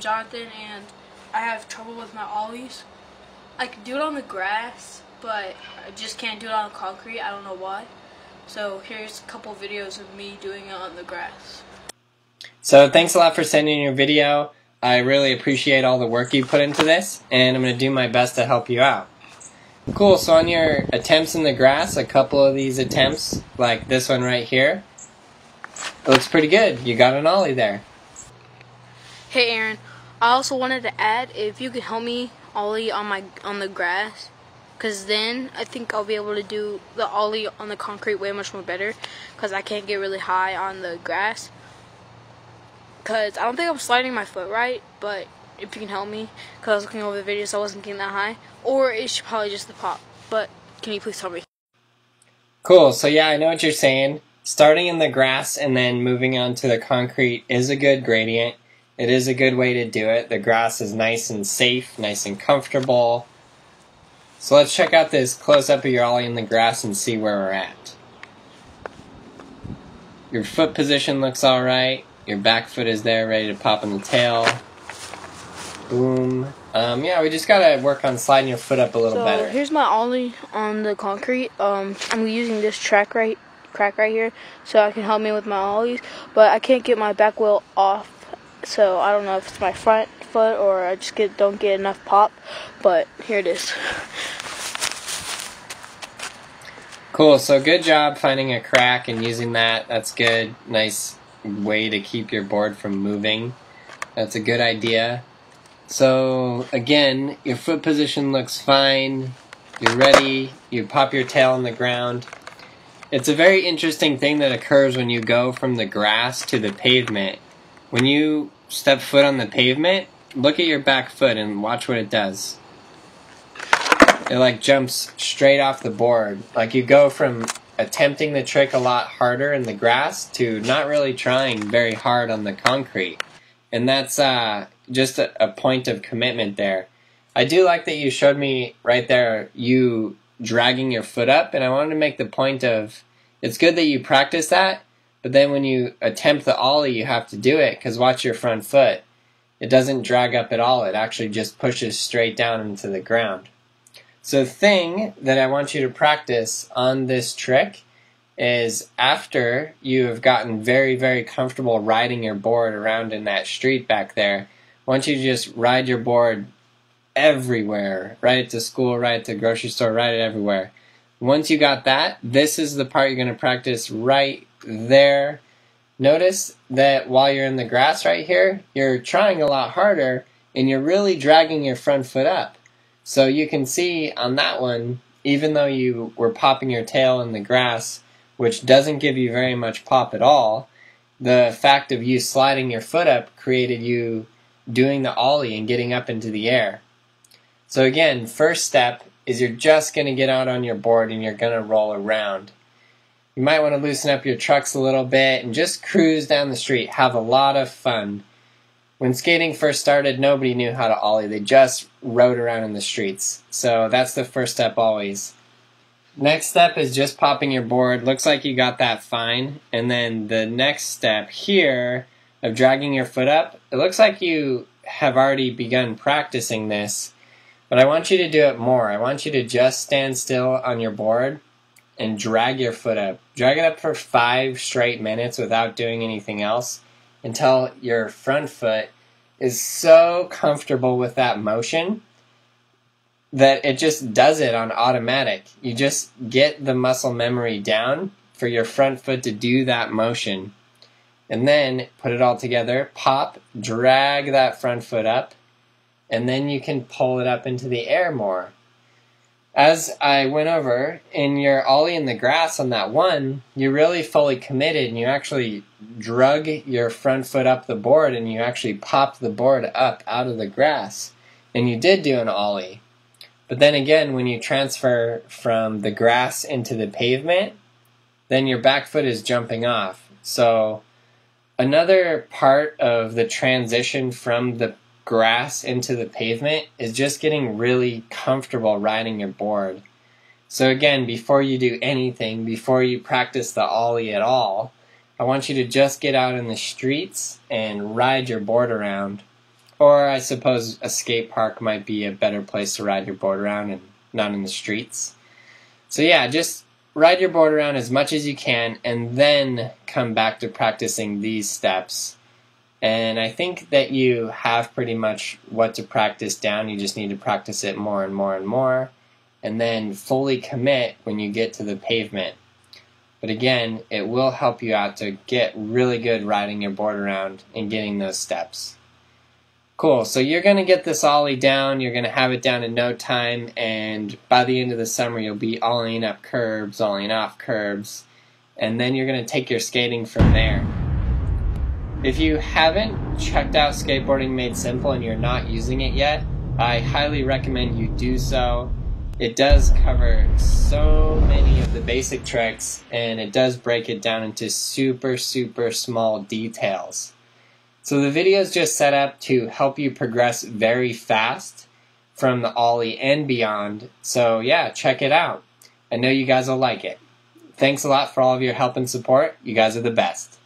Jonathan, and I have trouble with my ollies. I can do it on the grass, but I just can't do it on concrete. I don't know why. So here's a couple videos of me doing it on the grass. So thanks a lot for sending your video. I really appreciate all the work you put into this, and I'm going to do my best to help you out. Cool, so on your attempts in the grass, a couple of these attempts, like this one right here, it looks pretty good. You got an ollie there. Hey Aaron, I also wanted to add, if you could help me ollie on the grass, because then I think I'll be able to do the ollie on the concrete way much more better, because I can't get really high on the grass. Because I don't think I'm sliding my foot right, but if you can help me, because I was looking over the video so I wasn't getting that high, or it's probably just the pop, but can you please help me? Cool, so yeah, I know what you're saying. Starting in the grass and then moving on to the concrete is a good gradient. It is a good way to do it. The grass is nice and safe, nice and comfortable. So let's check out this close-up of your ollie in the grass and see where we're at. Your foot position looks alright. Your back foot is there, ready to pop in the tail. Boom. Yeah, we just gotta work on sliding your foot up a little better. So here's my ollie on the concrete. I'm using this crack right here, so I can help me with my ollies. But I can't get my back wheel off, so I don't know if it's my front foot or I just don't get enough pop. But here it is. Cool. So good job finding a crack and using that. That's good. Nice way to keep your board from moving. That's a good idea. So again, your foot position looks fine. You're ready. You pop your tail on the ground. It's a very interesting thing that occurs when you go from the grass to the pavement. When you step foot on the pavement, look at your back foot and watch what it does. It like jumps straight off the board. Like you go from attempting the trick a lot harder in the grass to not really trying very hard on the concrete. And that's just a point of commitment there. I do like that you showed me right there you dragging your foot up, and I wanted to make the point of it's good that you practice that, but then when you attempt the ollie you have to do it, because watch your front foot. It doesn't drag up at all. It actually just pushes straight down into the ground. So the thing that I want you to practice on this trick is after you have gotten very, very comfortable riding your board around in that street back there, I want you to just ride your board everywhere. Ride it to school, ride it to the grocery store, ride it everywhere. Once you got that, this is the part you're going to practice right there. Notice that while you're in the grass right here, you're trying a lot harder and you're really dragging your front foot up. So you can see on that one, even though you were popping your tail in the grass, which doesn't give you very much pop at all, the fact of you sliding your foot up created you doing the ollie and getting up into the air. So again, first step is you're just going to get out on your board and you're going to roll around. You might want to loosen up your trucks a little bit and just cruise down the street. Have a lot of fun. When skating first started, nobody knew how to ollie. They just rode around in the streets. So that's the first step always. Next step is just popping your board. Looks like you got that fine. And then the next step here of dragging your foot up, it looks like you have already begun practicing this. But I want you to do it more. I want you to just stand still on your board and drag your foot up. Drag it up for 5 straight minutes without doing anything else until your front foot is so comfortable with that motion that it just does it on automatic. You just get the muscle memory down for your front foot to do that motion. And then put it all together, pop, drag that front foot up, and then you can pull it up into the air more. As I went over, in your ollie in the grass on that one, you really fully committed and you actually drug your front foot up the board and you actually popped the board up out of the grass. And you did do an ollie. But then again, when you transfer from the grass into the pavement, then your back foot is jumping off. So another part of the transition from the grass into the pavement is just getting really comfortable riding your board. So again, before you do anything, before you practice the ollie at all, I want you to just get out in the streets and ride your board around. Or I suppose a skate park might be a better place to ride your board around and not in the streets. So yeah, just ride your board around as much as you can and then come back to practicing these steps. And I think that you have pretty much what to practice down. You just need to practice it more and more and more, and then fully commit when you get to the pavement. But again, it will help you out to get really good riding your board around and getting those steps. Cool, so you're going to get this ollie down, you're going to have it down in no time, and by the end of the summer you'll be ollieing up curbs, ollieing off curbs, and then you're going to take your skating from there. If you haven't checked out Skateboarding Made Simple and you're not using it yet, I highly recommend you do so. It does cover so many of the basic tricks, and it does break it down into super small details. So the video is just set up to help you progress very fast from the ollie and beyond. So yeah, check it out. I know you guys will like it. Thanks a lot for all of your help and support. You guys are the best.